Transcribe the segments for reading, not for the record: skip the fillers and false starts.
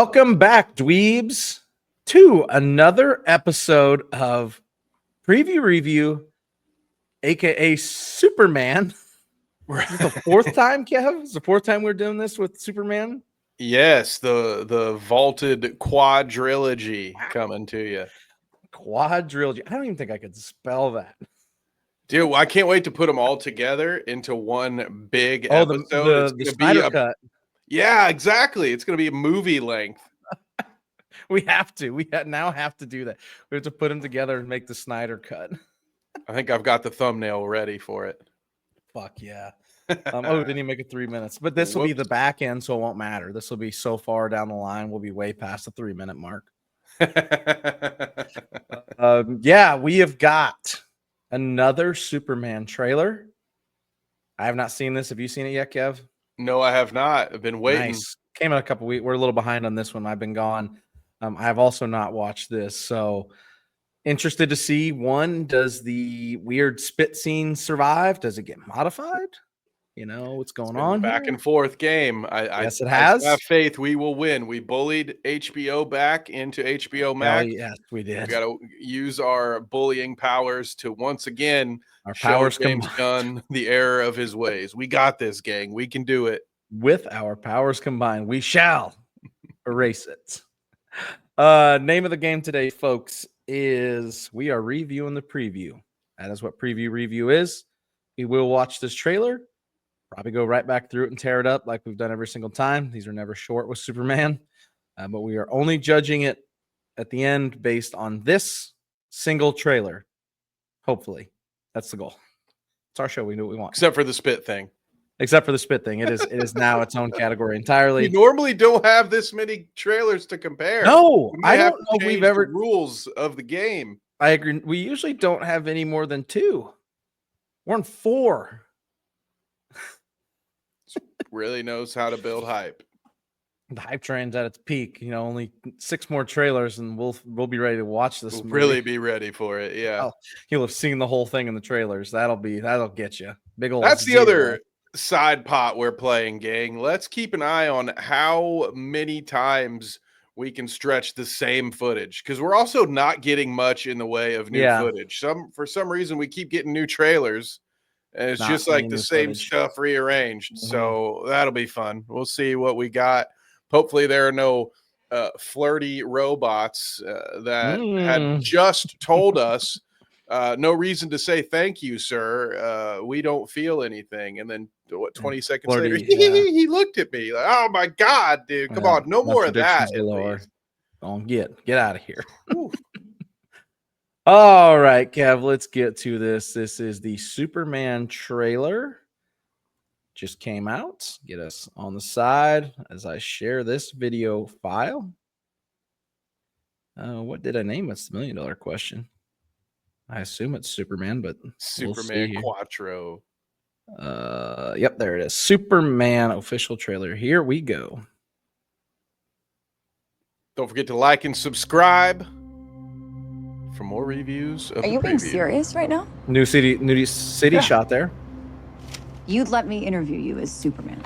Welcome back, dweebs, to another episode of Preview Review, aka Superman. Is it the fourth time, Kev? Is the fourth time we're doing this with Superman? Yes, the vaulted quadrilogy coming to you. Quadrilogy. I don't even think I could spell that. Dude, I can't wait to put them all together into one big episode. The Snyder cut. Yeah, exactly. It's going to be a movie length. We have to. We now have to do that. We have to put them together and make the Snyder cut. I think I've got the thumbnail ready for it. Fuck yeah. Didn't even make it 3 minutes. But this will be the back end, so it won't matter. This will be so far down the line. We'll be way past the 3-minute mark. Yeah, we have got another Superman trailer. I have not seen this. Have you seen it yet, Kev? No, I have not. I've been waiting. Nice. Came in a couple weeks. We're a little behind on this one. I've been gone. I have also not watched this. So interested to see, one, does the weird spit scene survive? Does it get modified? You know, what's going on back here? and forth game. Yes, it has. I have faith we will win. We bullied HBO back into HBO Max. Oh, yes, we did. We got to use our bullying powers to once again our powers James Gunn the error of his ways. We got this, gang. We can do it. With our powers combined, we shall erase it. Name of the game today, folks, is we are reviewing the preview. That is what Preview Review is. We will watch this trailer, probably go right back through it and tear it up like we've done every single time. These are never short with Superman, but we are only judging it at the end based on this single trailer. Hopefully, that's the goal. It's our show. We do what we want, except for the spit thing. Except for the spit thing, it is now its own category entirely. We normally don't have this many trailers to compare. No, I don't know if we've ever rules of the game. I agree. We usually don't have any more than 2. We're on 4. Really knows how to build hype. The hype train's at its peak. You know, only 6 more trailers, and we'll be ready to watch this. We'll really be ready for it. Yeah, you'll have seen the whole thing in the trailers. That'll get you big old. That's the other side pot we're playing, gang. Let's keep an eye on how many times we can stretch the same footage, because we're also not getting much in the way of new footage. For some reason we keep getting new trailers, and it's just like the same stuff rearranged. So that'll be fun. We'll see what we got. Hopefully there are no flirty robots that had just told us no reason to say thank you, sir. We don't feel anything. And then 20 seconds later, he looked at me like, oh my God, dude, come on, no more of that. Get out of here. All right, Kev, let's get to this. This is the Superman trailer. Just came out. Get us on the side as I share this video file. What did I name it? It's the $1 million question. I assume it's Superman, but Superman Quattro. Yep, there it is. Superman official trailer. Here we go. Don't forget to like and subscribe for more reviews. Are you being serious right now? New city shot there. You'd let me interview you as Superman.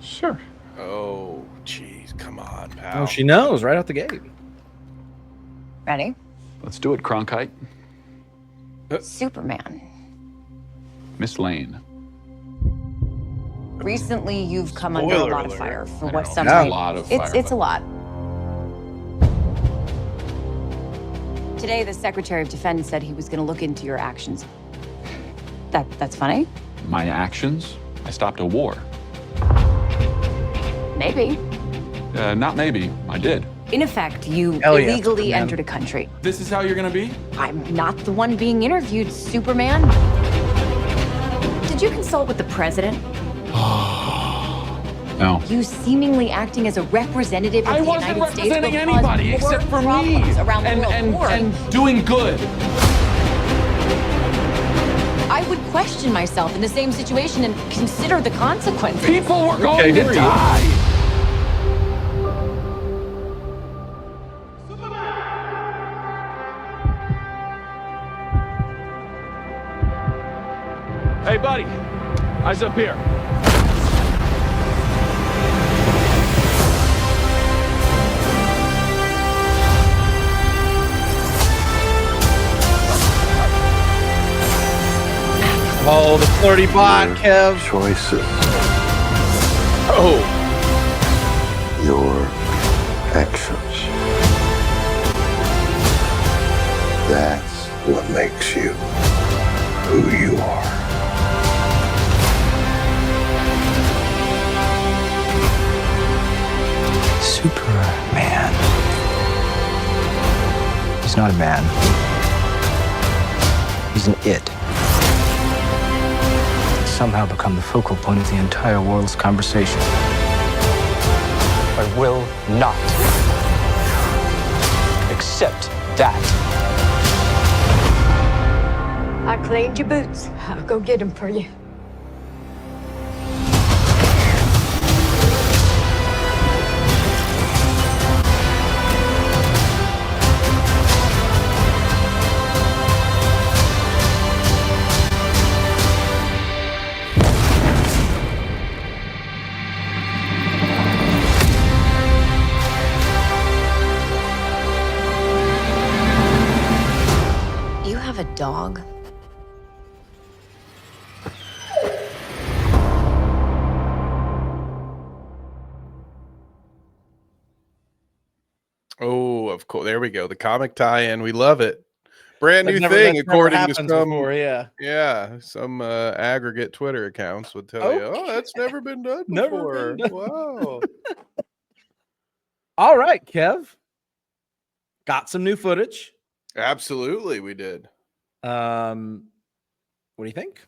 Sure. Oh, geez, come on, pal. Oh, she knows right out the gate. Ready? Let's do it, Cronkite. Superman. Miss Lane. Recently, you've come under a lot of fire for what some a lot of fire. It's a lot. Today, the Secretary of Defense said he was going to look into your actions. That's funny? My actions? I stopped a war. Maybe. Not maybe. I did. In effect, you illegally entered a country. This is how you're gonna be? I'm not the one being interviewed, Superman. Did you consult with the president? No. You seemingly acting as a representative of the United States. I wasn't representing anybody except for me and doing good. I would question myself in the same situation and consider the consequences. People were going to die. Hey, buddy. Eyes up here. Oh, the flirty bot, Kev. Choices. Oh, Your actions. That's what makes you who you are. Superman. He's not a man. He's an it. He's somehow become the focal point of the entire world's conversation. I will not accept that. I cleaned your boots. I'll go get them for you. You have a dog? oh, of course. There we go. The comic tie-in. We love it. Brand new That's thing, never according to happened some. before, yeah. Some aggregate Twitter accounts would tell you, "Oh, that's never been done Never before." been done. Wow. All right, Kev. Got some new footage. Absolutely, we did. What do you think?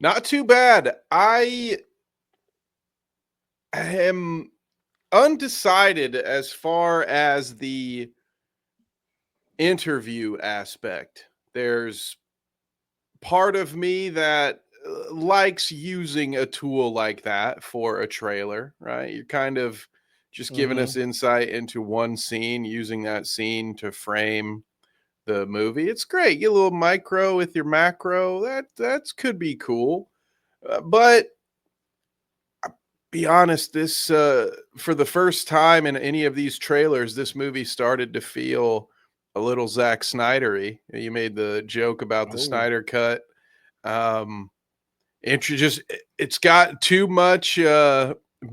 Not too bad. I am undecided as far as the interview aspect. There's part of me that likes using a tool like that for a trailer, right? You're kind of just giving us insight into one scene, using that scene to frame the movie. It's great. Get a little micro with your macro. That could be cool. But be honest, this for the first time in any of these trailers, this movie started to feel a little Zack Snyder-y. You made the joke about the Snyder cut. It's got too much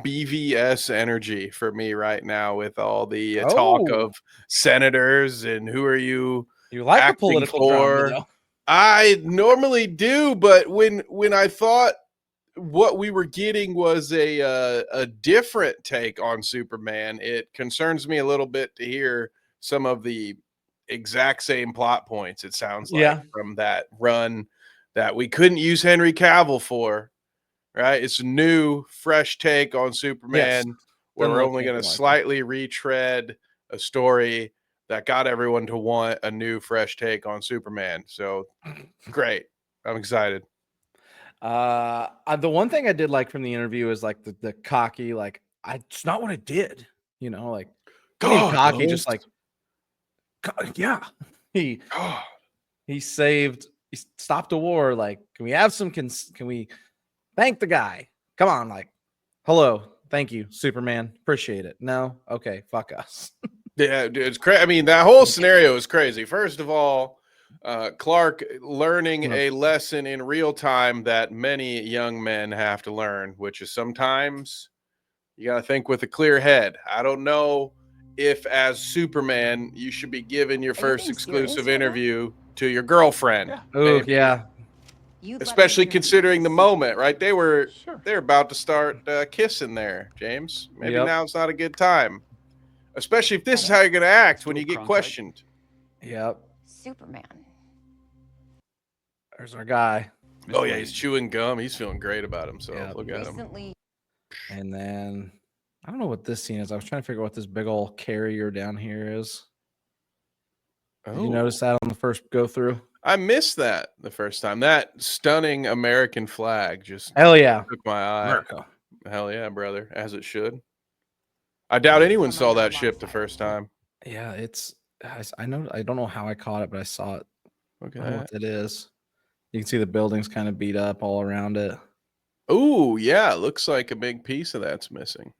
BVS energy for me right now with all the talk of senators and who are you like a acting political for? drama, though. I normally do, but when I thought what we were getting was a different take on Superman, it concerns me a little bit to hear some of the exact same plot points, it sounds like, from that run that we couldn't use Henry Cavill for, right? It's a new, fresh take on Superman where we're only going to slightly retread a story that got everyone to want a new, fresh take on Superman. So great. I'm excited. The one thing I did like from the interview is like the cocky, like, it's not what I did, you know, like cocky, just like, yeah, he stopped a war. Like, can we have some, can we thank the guy? Come on, like, hello, thank you, Superman, appreciate it. No, okay, fuck us. Yeah, dude, it's crazy. I mean, that whole scenario is crazy. First of all, Clark learning a lesson in real time that many young men have to learn, which is sometimes you got to think with a clear head. I don't know if as Superman, you should be giving your first exclusive interview to your girlfriend. Oh, yeah. Especially considering the moment, right? They're about to start kissing there, James. Maybe now's not a good time. Especially if this is how you're going to act when you get questioned. Yep. Superman. There's our guy. Oh, yeah, he's chewing gum. He's feeling great about himself. Yep. Look at him. And then, I don't know what this scene is. I was trying to figure out what this big old carrier down here is. Did you notice that on the first go through? I missed that the first time. That stunning American flag just hell yeah took my eye. America. Hell yeah, brother, as it should. I doubt anyone saw that ship the first time. Yeah, I know. I don't know how I caught it, but I saw it. Okay, I don't know what it is. You can see the buildings kind of beat up all around it. Oh yeah, looks like a big piece of that's missing.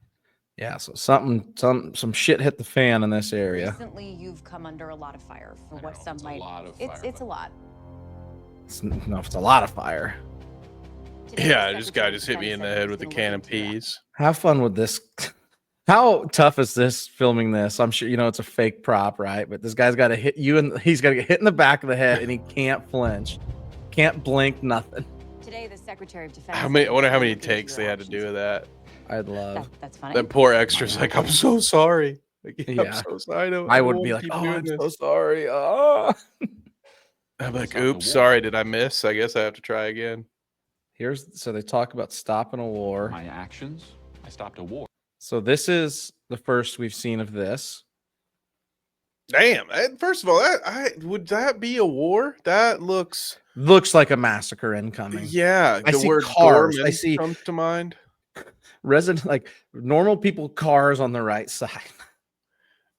Yeah, so some shit hit the fan in this area. Recently, you've come under a lot of fire for what some might. It's a lot. No, it's a lot of fire. Yeah, this guy just hit me in the head with a can of peas. How fun would this? How tough is this filming this? I'm sure it's a fake prop, right? But this guy's got to hit you, and he's got to get hit in the back of the head, and he can't flinch, can't blink, nothing. Today, the Secretary of Defense. I wonder how many takes they had to do with that. I'd love That's funny. That poor extra's like, I'm so sorry. Like, Yeah. I'm so sorry. I would be like, oh, I'm so sorry. Oh. I'm like, oops, sorry. Did I miss? I guess I have to try again. So they talk about stopping a war. My actions, I stopped a war. So this is the first we've seen of this. Damn. First of all, would that be a war? That looks like a massacre incoming. Yeah, I the see word cars. Gorman I see comes to mind. like normal people cars on the right side.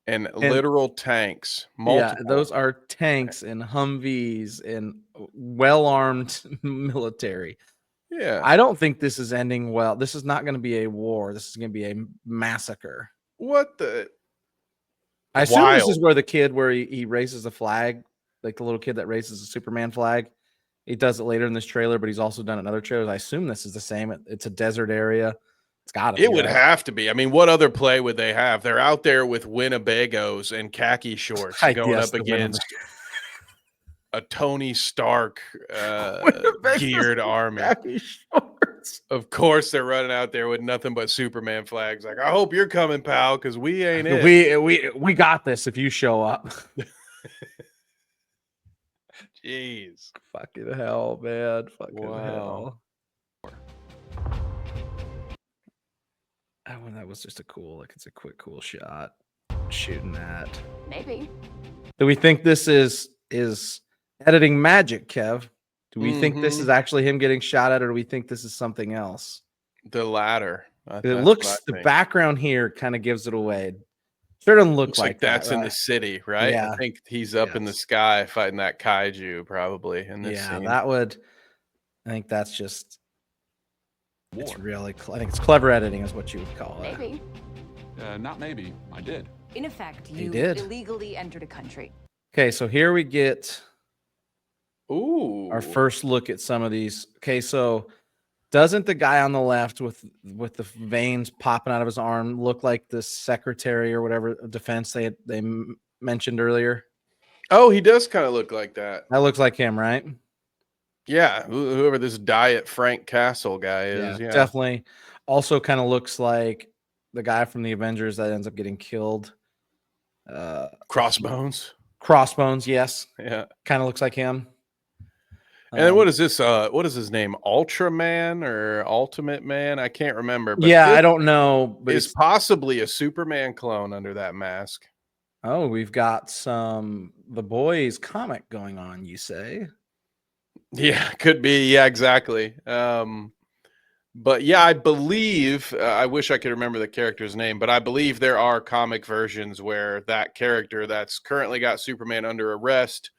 And literal tanks. Multiple. Yeah, those are tanks and Humvees and well-armed military. Yeah. I don't think this is ending well. This is not going to be a war. This is going to be a massacre. What the? I assume this is where the kid where he raises a flag, like the little kid that raises a Superman flag. He does it later in this trailer, but he's also done it in other trailers. I assume this is the same. It's a desert area. It's got to be. It would have to be. I mean, what other play would they have? They're out there with Winnebagos and khaki shorts going up against a Tony Stark geared army. Khaki shorts. Of course, they're running out there with nothing but Superman flags. Like, I hope you're coming, pal, because we ain't it. We got this if you show up. Jeez. Fucking hell, man. Fucking hell. Oh, that was just it's a quick, cool shot. Shooting that. Maybe. Do we think this is editing magic, Kev? Do we think this is actually him getting shot at, or do we think this is something else? The latter. It looks, the background here kind of gives it away. Sure doesn't look like that's that, in right? the city, right? Yeah. I think he's up in the sky fighting that kaiju, probably in this scene. I think that's just. It's really. I think it's clever editing, is what you would call it. Maybe. Not maybe. I did. In effect, you did. illegally entered a country. Okay, so here we get our first look at some of these. Okay, so doesn't the guy on the left with the veins popping out of his arm look like the Secretary or whatever of Defense they mentioned earlier? Oh, he does kind of look like that. That looks like him, right? Yeah, whoever this Diet Frank Castle guy is. Yeah. Definitely. Also kind of looks like the guy from the Avengers that ends up getting killed. Crossbones. Crossbones, yes. Yeah. Kind of looks like him. And then what is this? What is his name? Ultraman or Ultimate Man? I can't remember. But yeah, I don't know. But it's possibly a Superman clone under that mask. Oh, we've got The Boys comic going on, you say? Yeah, could be. Yeah, exactly. But yeah, I believe, I wish I could remember the character's name, but I believe there are comic versions where that character that's currently got Superman under arrest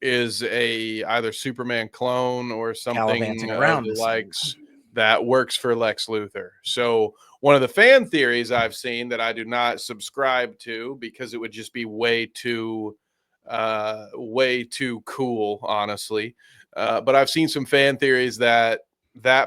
is either Superman clone or something around of the likes that works for Lex Luthor. So one of the fan theories I've seen that I do not subscribe to, because it would just be way too cool, honestly. But I've seen some fan theories that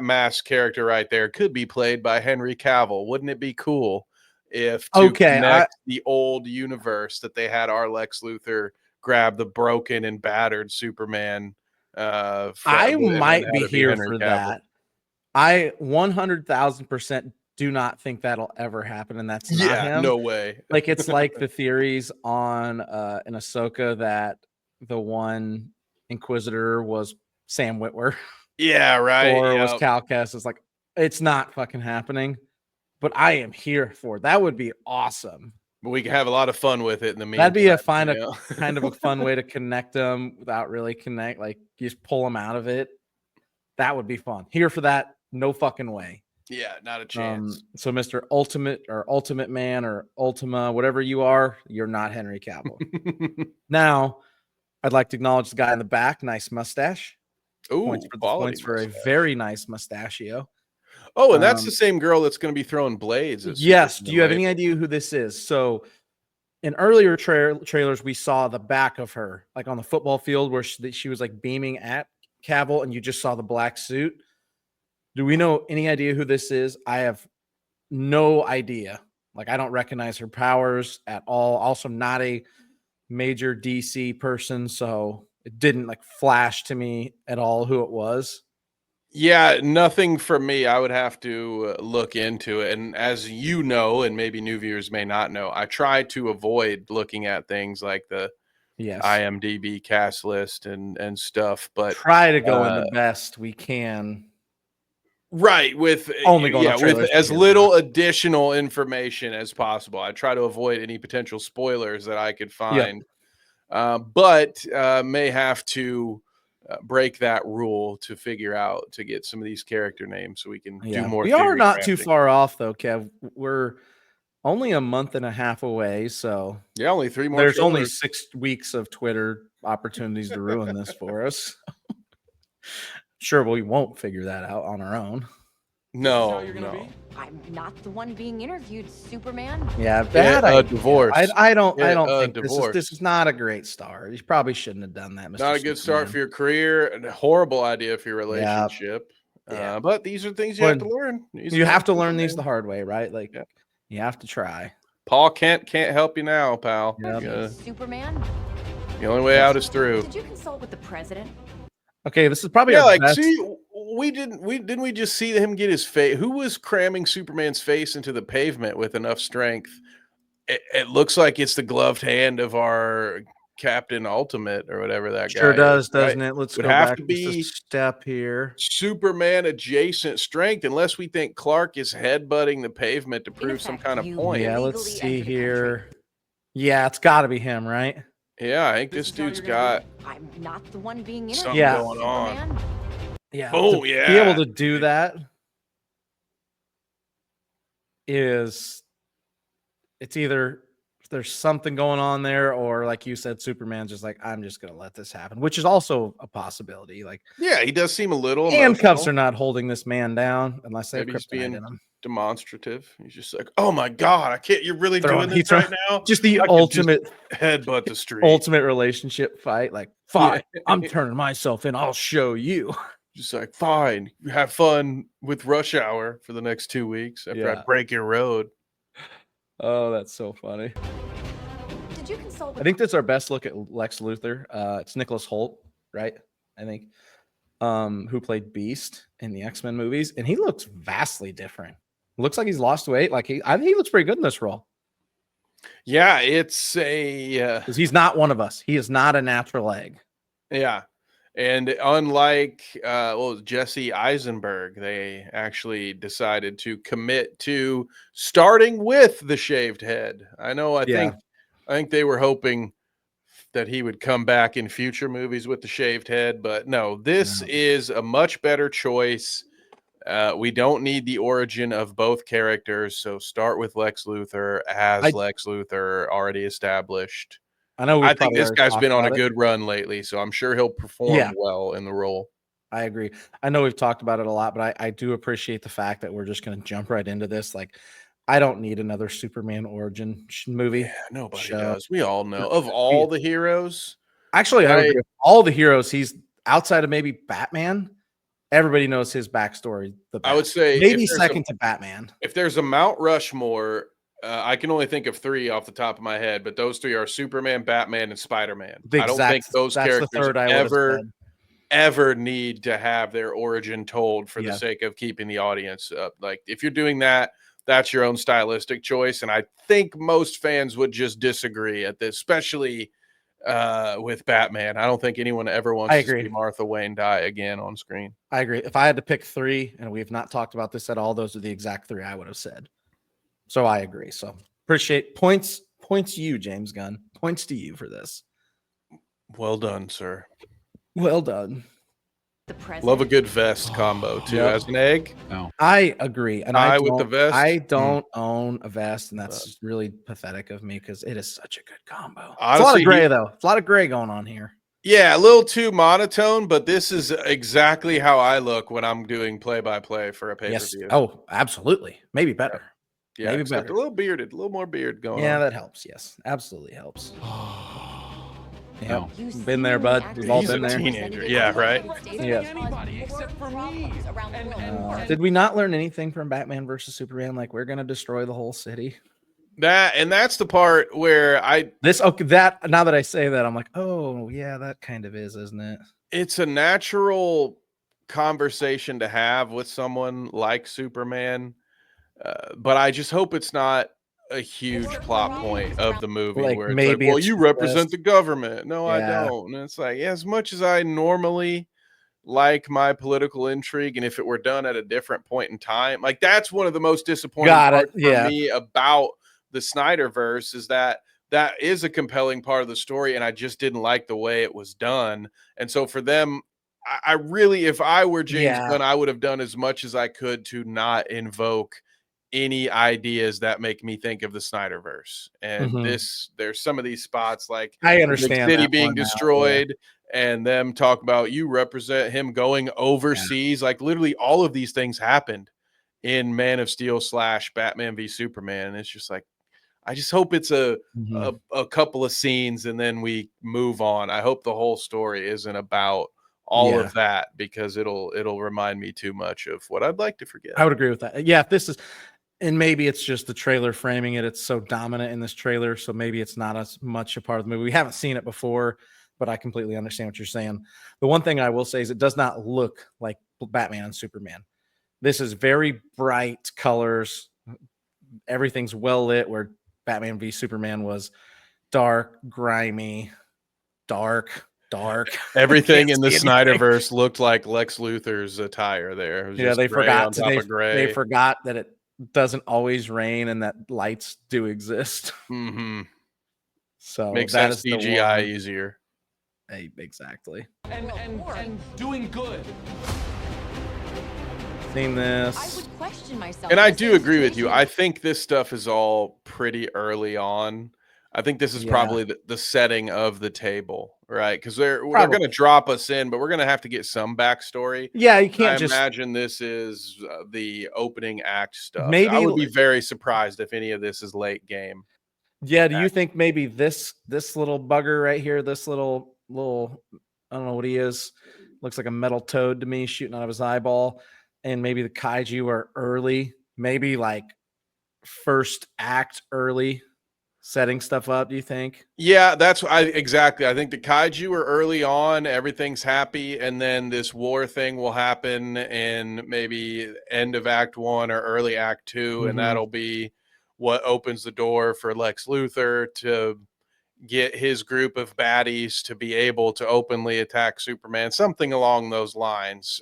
masked character right there could be played by Henry Cavill. Wouldn't it be cool if connect the old universe that they had our Lex Luthor grab the broken and battered Superman? I might be here for that. I 100,000% do not think that'll ever happen, and that's not him. No way. Like, it's like the theories on in Ahsoka that the one Inquisitor was Sam Witwer. Yeah, right. Or was Cal Kestis. It's like, it's not fucking happening, but I am here for it. That would be awesome. But we can have a lot of fun with it in the meantime. That'd be kind of a fun way to connect them without really connect. Like, you just pull them out of it. That would be fun. Here for that. No fucking way. Yeah, not a chance. So Mr. Ultimate or Ultimate Man or Ultima, whatever you are, you're not Henry Cavill. Now, I'd like to acknowledge the guy in the back. Nice mustache. Ooh, points for a very nice mustachio. Oh, and that's the same girl that's going to be throwing blades. Yes. Do you have any idea who this is? So in earlier trailers, we saw the back of her, like on the football field where she was like beaming at Cavill and you just saw the black suit. Do we know any idea who this is? I have no idea. Like, I don't recognize her powers at all. Also, not a major DC person, so it didn't like flash to me at all who it was. Yeah, nothing from me. I would have to look into it. And as you know, and maybe new viewers may not know, I try to avoid looking at things like the IMDb cast list and stuff. But try to go in the best we can. Right, with only going with as little additional information as possible. I try to avoid any potential spoilers that I could find, but may have to break that rule to figure out to get some of these character names so we can do more. We are not too far off though, Kev. We're only a month and a half away, so yeah, only 3 more. There's only 6 weeks of Twitter opportunities to ruin this for us. Sure, we won't figure that out on our own. No. I'm not the one being interviewed, Superman. Yeah, bad divorce. I don't think this is not a great start. You probably shouldn't have done that, Mr. Not a good start for your career, and a horrible idea for your relationship. But these are things you have to learn. You have to learn these the hard way, right? Like you have to try. Paul Kent can't help you now, pal. Superman. The only way out is through. Did you consult with the president? Okay, this is probably our best. See, didn't we just see him get his face? Who was cramming Superman's face into the pavement with enough strength? It looks like it's the gloved hand of our Captain Ultimate or whatever that guy. Sure does, right? doesn't it? Let's go have back to be a step here. Superman adjacent strength, unless we think Clark is headbutting the pavement to prove some kind of point. Yeah, let's see here. Yeah, it's got to be him, right? Yeah, I think this dude's got. I'm not the one being something going on. Yeah. Oh, Be able to do that is it's either there's something going on there, or like you said, Superman's just like, I'm just gonna let this happen, which is also a possibility. Like, yeah, he does seem a little handcuffs are not holding this man down unless they have kryptonite in him. Demonstrative. He's just like, oh my god, I can't. You're really doing this right now. Just the ultimate headbutt the street. Ultimate relationship fight. Like, fine, I'm turning myself in. I'll show you. Just like, fine, have fun with Rush Hour for the next 2 weeks after I break your road. Oh, that's so funny. Did you consult? I think that's our best look at Lex Luthor. It's Nicholas Hoult, right? I think, who played Beast in the X-Men movies, and he looks vastly different. Looks like he's lost weight. Like I think he looks pretty good in this role. Yeah, it's a because he's not one of us. He is not a natural egg. Yeah. And unlike Jesse Eisenberg, they actually decided to commit to starting with the shaved head. I know. I think they were hoping that he would come back in future movies with the shaved head, but no, this is a much better choice. We don't need the origin of both characters, so start with Lex Luthor as Lex Luthor already established. I think this guy's been on a good run lately, so I'm sure he'll perform well in the role. I agree. I know we've talked about it a lot, but I do appreciate the fact that we're just going to jump right into this. Like, I don't need another Superman origin movie. Yeah, nobody does. We all know of all the heroes. Actually, I agree. All the heroes, he's outside of maybe Batman. Everybody knows his backstory. I would say maybe second to Batman. If there's a Mount Rushmore, I can only think of 3 off the top of my head, but those 3 are Superman, Batman, and Spider-Man. I don't think those characters ever need to have their origin told for the sake of keeping the audience up. Like, if you're doing that, that's your own stylistic choice. And I think most fans would just disagree at this, especially with Batman. I don't think anyone ever wants to see Martha Wayne die again on screen. I agree. If I had to pick 3, and we have not talked about this at all, those are the exact 3 I would have said. So I agree. So appreciate points to you, James Gunn. Points to you for this. Well done, sir. Well done. Love a good vest combo too. As an egg. No, I agree. And with the vest. I don't own a vest, and that's really pathetic of me because it is such a good combo. Honestly, it's a lot of gray though. It's a lot of gray going on here. Yeah, a little too monotone, but this is exactly how I look when I'm doing play-by-play for a pay-per-view. Yes. Oh, absolutely. Maybe better. Yeah, maybe better. A little bearded, a little more beard going on. Yeah, that helps. Yes, absolutely helps. Yeah, You been there, bud. seemingly We've all He's been a there. teenager. Yeah, right. Yeah. Anybody except for me. Did we not learn anything from Batman versus Superman? Like, we're gonna destroy the whole city. That's the part where that now that I say that, I'm like, oh yeah, that kind of is, isn't it? it's a natural conversation to have with someone like Superman, but I just hope it's not a huge plot point of the movie Like, where it's like, maybe well, it's you just represent this. the government. No, I Yeah. don't. And it's like, yeah, as much as I normally like my political intrigue, and if it were done at a different point in time, like that's one of the most disappointing Got it. parts for Yeah. me about the Snyderverse is that is a compelling part of the story, and I just didn't like the way it was done. And so for them, I really, if I were James Yeah. Gunn, I would have done as much as I could to not invoke any ideas that make me think of the Snyderverse. And there's some of these spots like I the big understand city that being one now, yeah. destroyed and them talk about you represent him going overseas. Like literally all of these things happened in Man of Steel / Batman v Superman. And it's just like, I just hope it's a couple of scenes and then we move on. I hope the whole story isn't about all of that because it'll remind me too much of what I'd like to forget. I would agree with that. Yeah, if this is, and maybe it's just the trailer framing it. It's so dominant in this trailer, so maybe it's not as much a part of the movie. We haven't seen it before, but I completely understand what you're saying. The one thing I will say is it does not look like Batman and Superman. This is very bright colors. Everything's well lit, where Batman v Superman was dark, grimy, dark. Everything in the Snyderverse looked like Lex Luthor's attire there. It was just they gray forgot on top of gray. They forgot that it doesn't always rain and that lights do exist. So makes that that is CGI easier. Exactly. And doing good. Seen this. I would question myself. And I do agree with you. I think this stuff is all pretty early on. I think this is probably the setting of the table, right? Because they're going to drop us in, but we're going to have to get some backstory. Yeah, you can't imagine this is the opening act stuff. Maybe I would be very surprised if any of this is late game. Yeah, do you think maybe this little bugger right here, this little I don't know what he is, looks like a metal toad to me shooting out of his eyeball, and maybe the kaiju are early, maybe like first act early, setting stuff up, do you think? Yeah, exactly. I think the kaiju are early on, everything's happy, and then this war thing will happen in maybe end of act 1 or early act 2, and that'll be what opens the door for Lex Luthor to get his group of baddies to be able to openly attack Superman, something along those lines.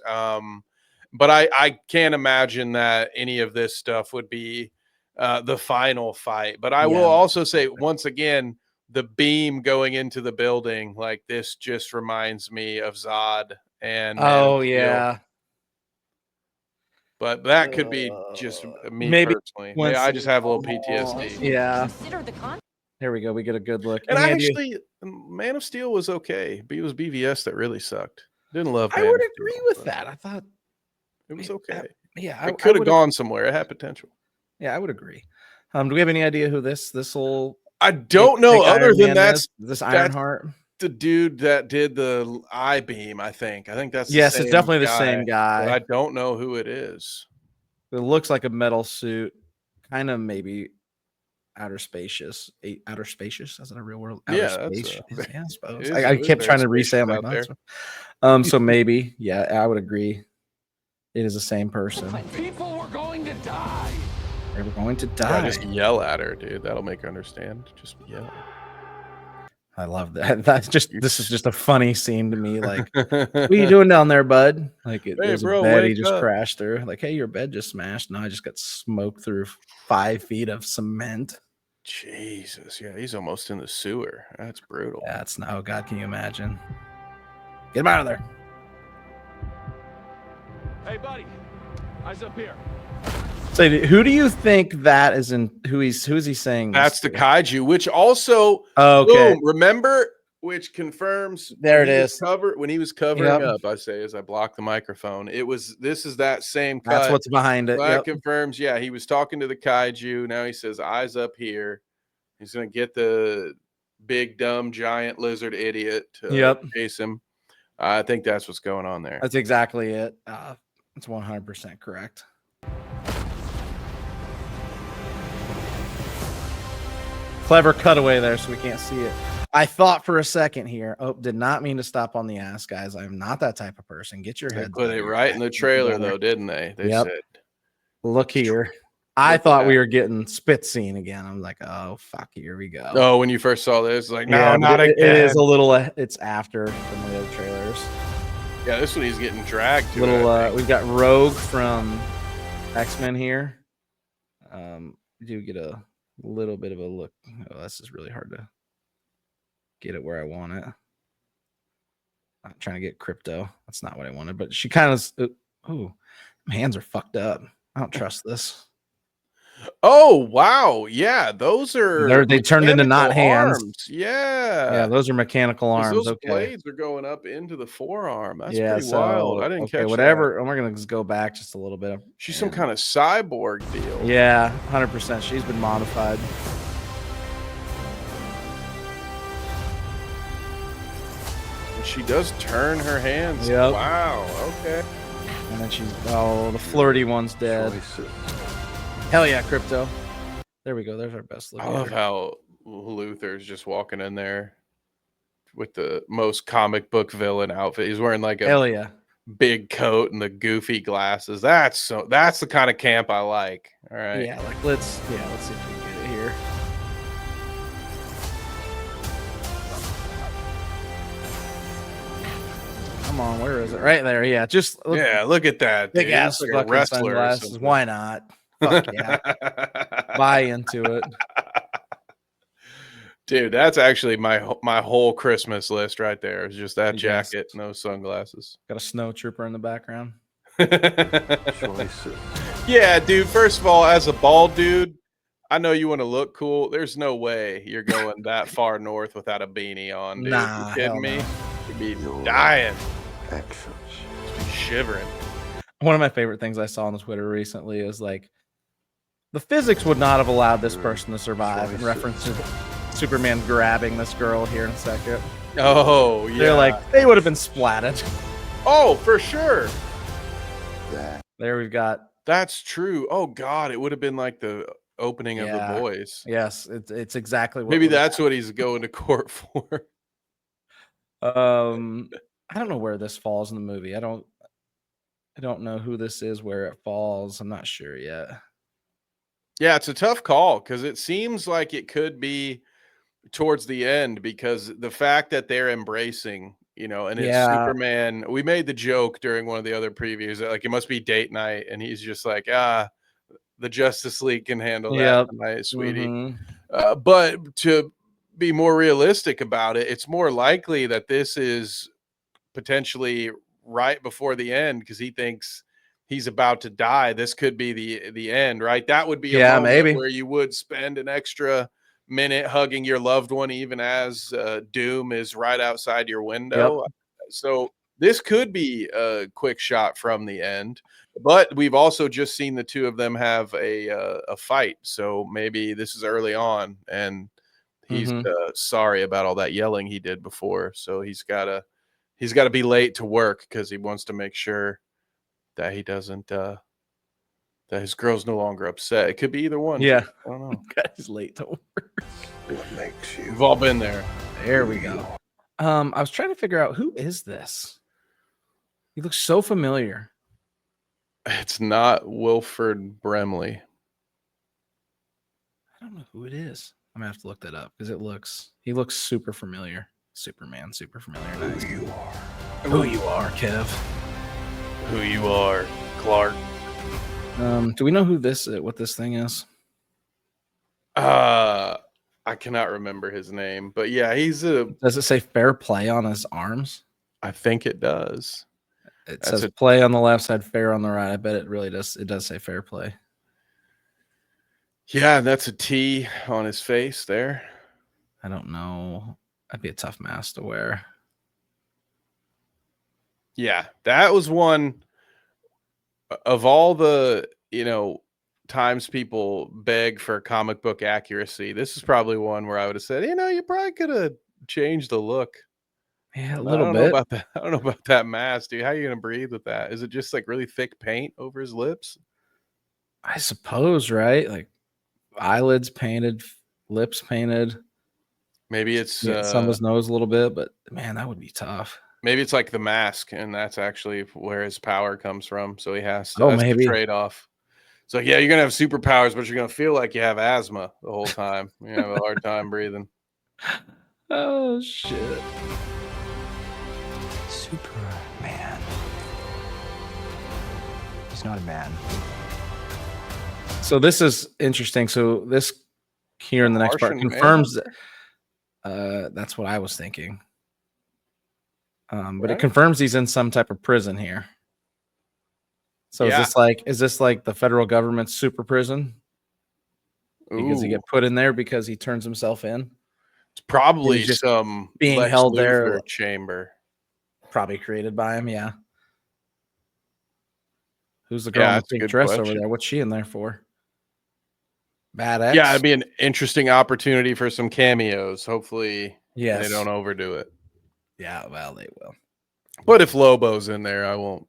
But I can't imagine that any of this stuff would be the final fight. But I will also say, once again, the beam going into the building, like this just reminds me of Zod and Man of Steel. But that could be just me personally. Maybe I just have a little PTSD. Yeah. Here we go. We get a good look. And actually, Man of Steel was okay. But it was BVS that really sucked. Didn't love Man I would of agree Steel, with that. I thought it was okay. Yeah. It could have gone somewhere. It had potential. Yeah, I would agree. Do we have any idea who this will? I don't know. Other than this Ironheart, the dude that did the I beam. I think that's it's definitely the same guy. But I don't know who it is. It looks like a metal suit, kind of maybe outer spacious. Outer spacious? Is that a real word? Yeah, I suppose. I kept trying to re-say. I'm like, so maybe, I would agree. It is the same person. People were going to die. They were going to die. Yeah, just yell at her, dude. That'll make her understand. Just yell. I love that. This is just a funny scene to me. Like, what are you doing down there, bud? Like, there's a bed he just crashed through. Like, hey, your bed just smashed. No, I just got smoked through 5 feet of cement. Jesus, yeah, he's almost in the sewer. That's brutal. That's no God. Can you imagine? Get him out of there. Hey, buddy, eyes up here. So, who do you think that is in? Who is he saying? That's the kaiju, which also. Okay. Boom, remember, which confirms. There it is. When he was covering up, I say as I block the microphone, this is that same cut. That's what's behind it. That confirms. Yeah, he was talking to the kaiju. Now he says, "Eyes up here." He's gonna get the big, dumb, giant lizard idiot to Yep. chase him. I think that's what's going on there. That's exactly it. It's 100% correct. Clever cutaway there, so we can't see it. I thought for a second here. Oh, did not mean to stop on the ass, guys. I'm not that type of person. Get your They head. put it right in the trailer, though, didn't they? They Yep. said, Look here. I thought we were getting spit scene again. I'm like, oh, fuck, here we go. Oh, when you first saw this, like, no, Yeah, not again. It is a little, it's after some of the other trailers. Yeah, this one he's getting dragged to. We've got Rogue from X-Men here. We do get a little bit of a look. Oh, this is really hard to get it where I want it. I'm trying to get Crypto. That's not what I wanted, but she kind of. Oh, my hands are fucked up. I don't trust this. Oh wow, yeah, those are they turned into not hands. Arms. Yeah, those are mechanical arms. Those okay, blades are going up into the forearm. That's yeah, pretty wild. I didn't catch whatever. that. We're gonna just go back just a little bit. She's some kind of cyborg deal. Yeah, 100%. She's been modified. And she does turn her hands. Yep. Wow. Okay. And then she's the flirty one's dead. Hell yeah, Crypto. There we go. There's our best look. I love how Luther's just walking in there with the most comic book villain outfit. He's wearing like a hell yeah big coat and the goofy glasses. That's the kind of camp I like. All right. Yeah, like let's see if we can get it here. Come on, where is it? Right there. Yeah, just look at that. Big Dude. ass Like a wrestler. Sunglasses. Why not? Fuck yeah. Buy into it. Dude, that's actually my whole Christmas list right there. Is just that jacket and those sunglasses. Got a snow trooper in the background. Yeah, dude. First of all, as a bald dude, I know you want to look cool. There's no way you're going that far north without a beanie on, dude. Nah, you kidding me? No. You'd be dying. Excellent. Just be shivering. One of my favorite things I saw on Twitter recently is like the physics would not have allowed this person to survive in reference to Superman grabbing this girl here in a second. Oh, yeah. They're like, they would have been splatted. Oh, for sure. There we've got. That's true. Oh, God. It would have been like the opening of The Boys. Yes, it's exactly what. Maybe that's what he's going to court for. I don't know where this falls in the movie. I don't know who this is, where it falls. I'm not sure yet. Yeah, it's a tough call because it seems like it could be towards the end because the fact that they're embracing, and it's Superman. We made the joke during one of the other previews that like it must be date night, and he's just like, the Justice League can handle that tonight, sweetie. Mm-hmm. But to be more realistic about it, it's more likely that this is potentially right before the end because he thinks he's about to die. This could be the end, right? That would be a moment maybe where you would spend an extra minute hugging your loved one, even as doom is right outside your window. Yep. So this could be a quick shot from the end, but we've also just seen the two of them have a fight. So maybe this is early on, and he's sorry about all that yelling he did before. So he's got to be late to work because he wants to make sure that he doesn't that his girl's no longer upset. It could be either one. Yeah, I don't know. He's late to work. What makes you? We've all been there. There we go. I was trying to figure out who is this. He looks so familiar. It's not Wilford Brimley. I don't know who it is. I'm gonna have to look that up because he looks super familiar. Superman, super familiar. Nice. Who you are, Kev. Who you are, Clark. Do we know who what this thing is? I cannot remember his name, but yeah, Does it say fair play on his arms? I think it does. It says play on the left side, fair on the right. I bet it really does. It does say fair play. Yeah, that's a T on his face there. I don't know. That'd be a tough mask to wear. Yeah, that was one of all the, times people beg for comic book accuracy, this is probably one where I would have said, you probably could have changed the look. Yeah, a I little don't know bit. about that. I don't know about that mask, dude. How are you gonna breathe with that? Is it just like really thick paint over his lips? I suppose, right? Like eyelids painted, lips painted. Maybe it's Some of his nose a little bit, but man, that would be tough. maybe it's like the mask, and that's actually where his power comes from. So he has to, Oh, that's the maybe. trade-off. So yeah, you're gonna have superpowers, but you're gonna feel like you have asthma the whole time. You're gonna have a hard time breathing. Oh shit. Superman. He's not a man. So this is interesting. So this here in the next part Martian confirms Man? that that's what I was thinking. But Right? it confirms he's in some type of prison here. So Yeah. is this like the federal government's super prison? Because he Ooh. get put in there because he turns himself in? It's probably He's just some being Lex held there. Luthor chamber. Probably created by him, yeah. Who's the girl Yeah, in the that's a pink good dress over question. there? What's she in there for? Bad X? Yeah, it'd be an interesting opportunity for some cameos. Hopefully Yes. they don't overdo it. Yeah, well, they will. But if Lobo's in there, I won't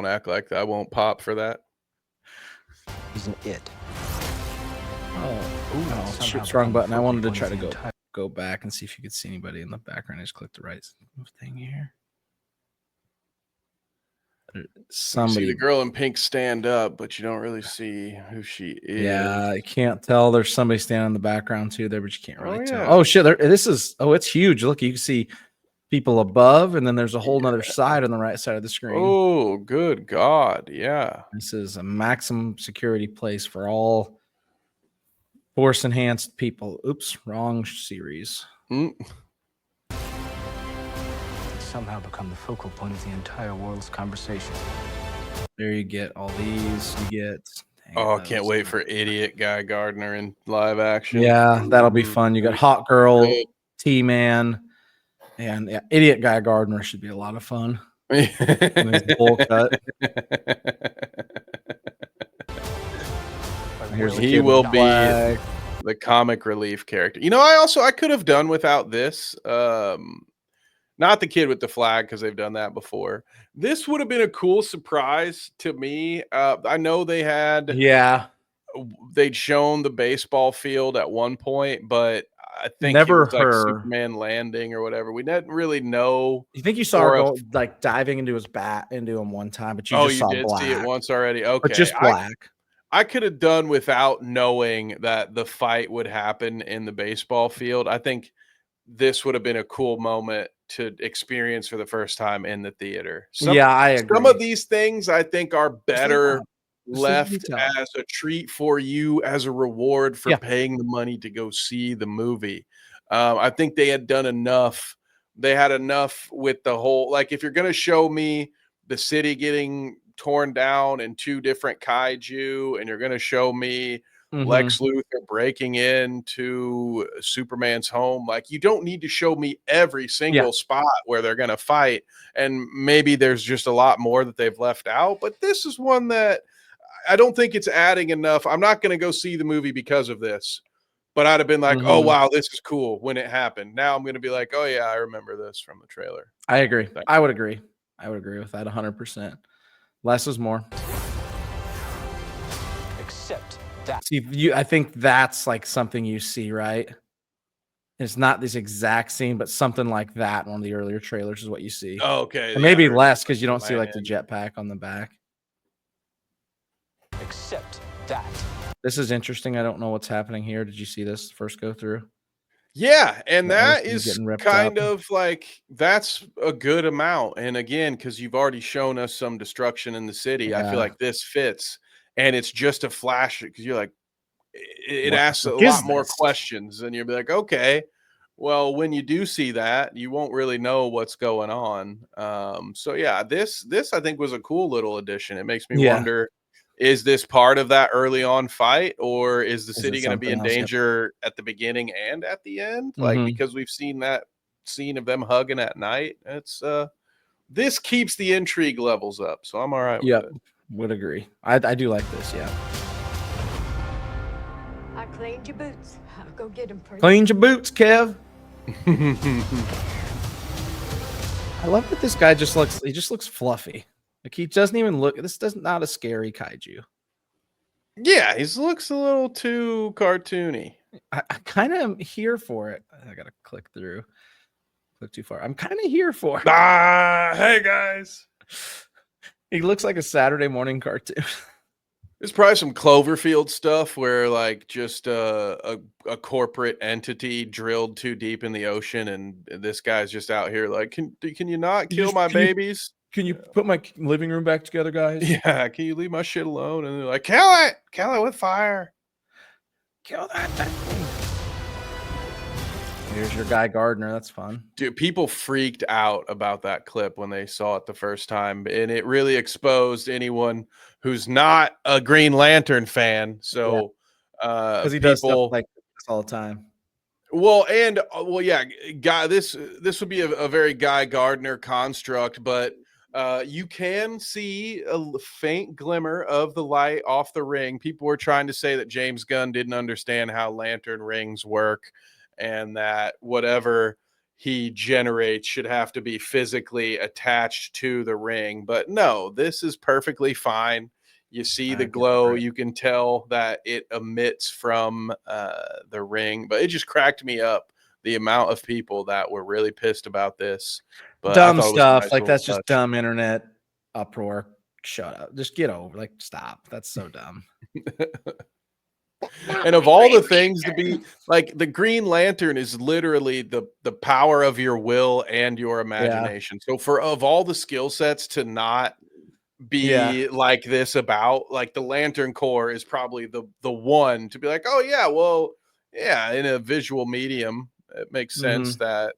act like that. I won't pop for that. He's an it. Oh, somehow shoot, wrong become button. I focal wanted to point try of to the go entire- go back and see if you could see anybody in the background. I just clicked the right thing here. You see Somebody, the girl in pink stand up, but you don't really see who she is. yeah, I can't tell. There's somebody standing in the background too there, but you can't really tell. yeah. Oh shit! It's huge. Look, you can see people above, and then there's a whole nother side on the right side of the screen. Oh, good God. Yeah. This is a maximum security place for all force enhanced people. Oops, wrong series. Mm. Somehow become the focal point of the entire world's conversation. There you get all these. You get. Oh, I can't wait for Idiot Guy Gardner in live action. Yeah, that'll be fun. You got Hot Girl, T-Man, and yeah, Idiot Guy Gardner should be a lot of fun. And his bowl cut. Here's the He kid will with be flag. the comic relief character. I could have done without this. Not the kid with the flag, because they've done that before. This would have been a cool surprise to me. I know they'd shown the baseball field at one point, but I think Never it was like her. Superman landing or whatever. We didn't really know. You think you saw her Or a- go like diving into him one time, but you just you saw did black. see it once already. Okay, But just black. I could have done without knowing that the fight would happen in the baseball field. I think this would have been a cool moment to experience for the first time in the theater. I agree. Some of these things I think are better left detail. as a treat for you as a reward for Yeah. paying the money to go see the movie. I think they had done enough. They had enough with the whole, like, if you're going to show me the city getting torn down and two different kaiju, and you're going to show me Lex Luthor breaking into Superman's home, like, you don't need to show me every single spot where they're going to fight. And maybe there's just a lot more that they've left out, but this is one that I don't think it's adding enough. I'm not going to go see the movie because of this, but I'd have been like, oh, wow, this is cool when it happened. Now I'm going to be like, oh yeah, I remember this from the trailer. I agree. I would agree with that 100%. Less is more. Except that. See, I think that's like something you see, right? It's not this exact scene, but something like that in one of the earlier trailers is what you see. Oh, okay. And maybe less because you don't see like the jetpack on the back. Except that. This is interesting. I don't know what's happening here. Did you see this first go through? Yeah, and that Earth is is getting ripped kind up. of like, that's a good amount. And again, because you've already shown us some destruction in the city, I Yeah. feel like this fits. And it's just a flash, because you're like, it What asks a is lot more this? questions, and you'll be like, okay, well, when you do see that, you won't really know what's going on. So yeah, this I think was a cool little addition. It makes me wonder, is this part of that early on fight, or is the city going to be in something else? Yep. danger at the beginning and at the end? Like, because we've seen that scene of them hugging at night. It's this keeps the intrigue levels up, so I'm all right with it. Would agree. I do like this. Yeah. cleaned your boots. I'll go get them for you. Clean your boots, Kev. I love that this guy just looks fluffy. Like he doesn't even look. This does not a scary kaiju. Yeah, he looks a little too cartoony. I kind of am here for it. I gotta click through. Click too far. I'm kind of here for it. Hey guys. He looks like a Saturday morning cartoon. There's probably some Cloverfield stuff where like just a corporate entity drilled too deep in the ocean, and this guy's just out here like, can you not kill my babies? Can you put my living room back together, guys? Yeah, can you leave my shit alone? And they're like, kill it with fire. Kill that thing. Here's your Guy Gardner. That's fun. Dude, people freaked out about that clip when they saw it the first time, and it really exposed anyone who's not a Green Lantern fan. So, because he does stuff like this all the time. Well, yeah, guy. This would be a very Guy Gardner construct, but you can see a faint glimmer of the light off the ring. People were trying to say that James Gunn didn't understand how lantern rings work, and that whatever he generates should have to be physically attached to the ring. But no, this is perfectly fine. You see the glow. You can tell that it emits from the ring. But it just cracked me up, the amount of people that were really pissed about this. But dumb stuff. Nice, like that's touch. Just dumb internet uproar. Shut up. Just get over. Like, stop. That's so dumb. And of all the things to be like, the Green Lantern is literally the power of your will and your imagination. Yeah. So of all the skill sets to not be like this about, like, the Lantern Corps is probably the one to be like, oh yeah, well, yeah, in a visual medium, it makes sense that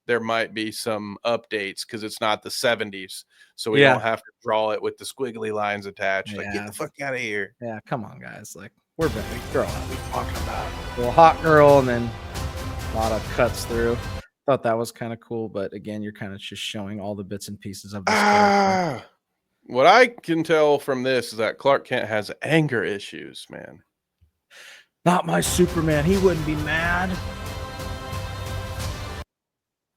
there might be some updates because it's not the 70s. So we don't have to draw it with the squiggly lines attached. Like, get the fuck out of here. Yeah, come on, guys. Like, we're big girl out. We talking about a little hot girl, and then a lot of cuts through. Thought that was kind of cool, but again, you're kind of just showing all the bits and pieces of this character. What I can tell from this is that Clark Kent has anger issues, man. Not my Superman. He wouldn't be mad.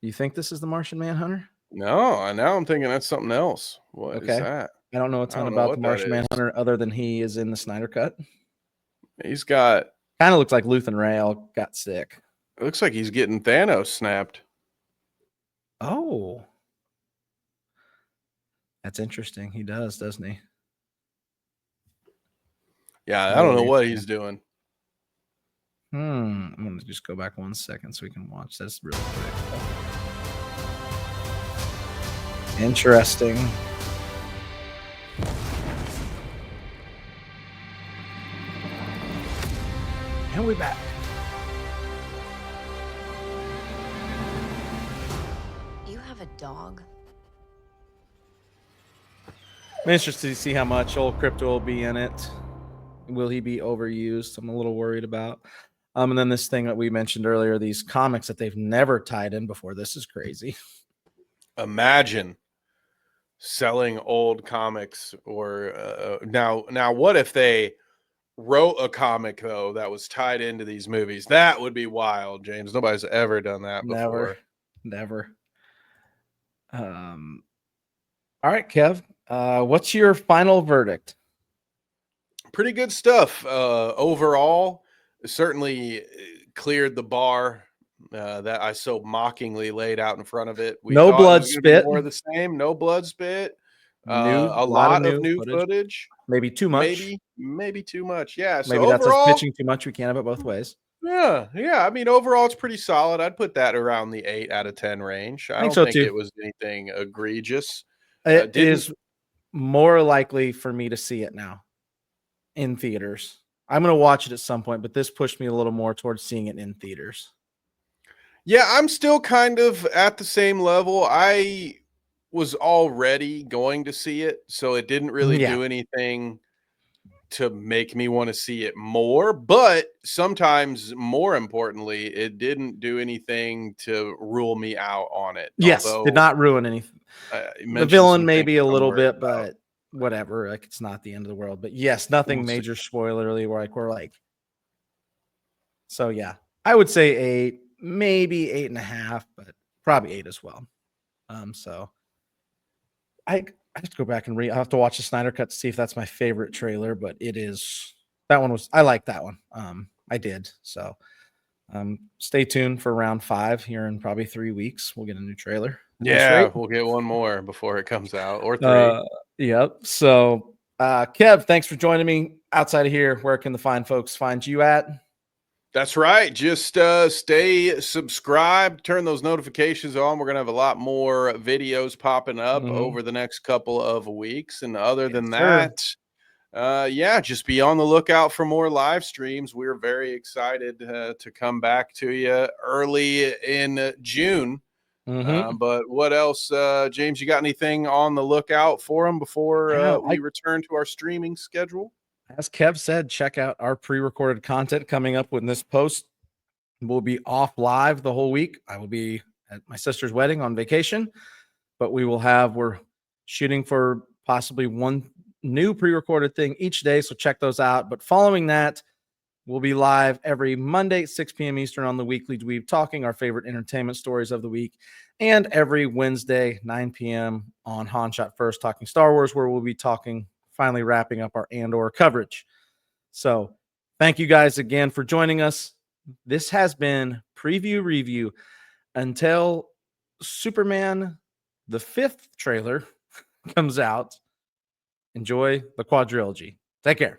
You think this is the Martian Manhunter? No, now I'm thinking that's something else. What is that? I don't know a ton about the Martian Manhunter other than he is in the Snyder Cut. He's got kind of looks like Luthen Rae all got sick. It looks like he's getting Thanos snapped. Oh, that's interesting. He does, doesn't he? Yeah, I don't know what he's doing. I'm gonna just go back 1 second so we can watch this real quick. Interesting. And we're back. You have a dog? I'm interested to see how much old Crypto will be in it. Will he be overused? I'm a little worried about. And then this thing that we mentioned earlier, these comics that they've never tied in before. This is crazy. Imagine selling old comics, or now what if they wrote a comic though that was tied into these movies? That would be wild, James. Nobody's ever done that before. Never. All right, Kev. What's your final verdict? Pretty good stuff. Overall, certainly cleared the bar that I so mockingly laid out in front of it. We no blood spit. More the same. No blood spit. A lot of new footage. Maybe too much. Maybe too much. Yeah. So maybe that's us pitching too much. We can't have it both ways. Yeah. I mean, overall, it's pretty solid. I'd put that around the 8 out of 10 range. I don't think it was anything egregious. It is more likely for me to see it now in theaters. I'm going to watch it at some point, but this pushed me a little more towards seeing it in theaters. Yeah, I'm still kind of at the same level. I was already going to see it, so it didn't really do anything to make me want to see it more. But sometimes, more importantly, it didn't do anything to rule me out on it. Yes, did not ruin anything. The villain maybe a little bit, but whatever. Like, it's not the end of the world. But yes, nothing major spoilerly where we're like, So yeah, I would say 8, maybe 8.5, but probably 8 as well. So I have to go back and I have to watch the Snyder Cut to see if that's my favorite trailer, but I like that one. I did. So stay tuned for round 5 here in probably 3 weeks. We'll get a new trailer. Yeah, we'll get one more before it comes out, or 3. Yep. So Kev, thanks for joining me. Outside of here, where can the fine folks find you at? That's right. Just stay subscribed, turn those notifications on. We're going to have a lot more videos popping up over the next couple of weeks. And other than that, just be on the lookout for more live streams. We're very excited to come back to you early in June. But what else, James, you got anything on the lookout for them before we return to our streaming schedule? As Kev said, check out our pre-recorded content coming up when this post. We'll be off live the whole week. I will be at my sister's wedding on vacation, but we're shooting for possibly one new pre-recorded thing each day. So check those out. But following that, we'll be live every Monday at 6 p.m. Eastern on the Weekly Dweeb, talking our favorite entertainment stories of the week. And every Wednesday, 9 p.m. on Han Shot First, talking Star Wars, where we'll be finally wrapping up our Andor coverage. So thank you guys again for joining us. This has been Preview Review. Until Superman, the 5th trailer comes out, enjoy the Quadrilogy. Take care.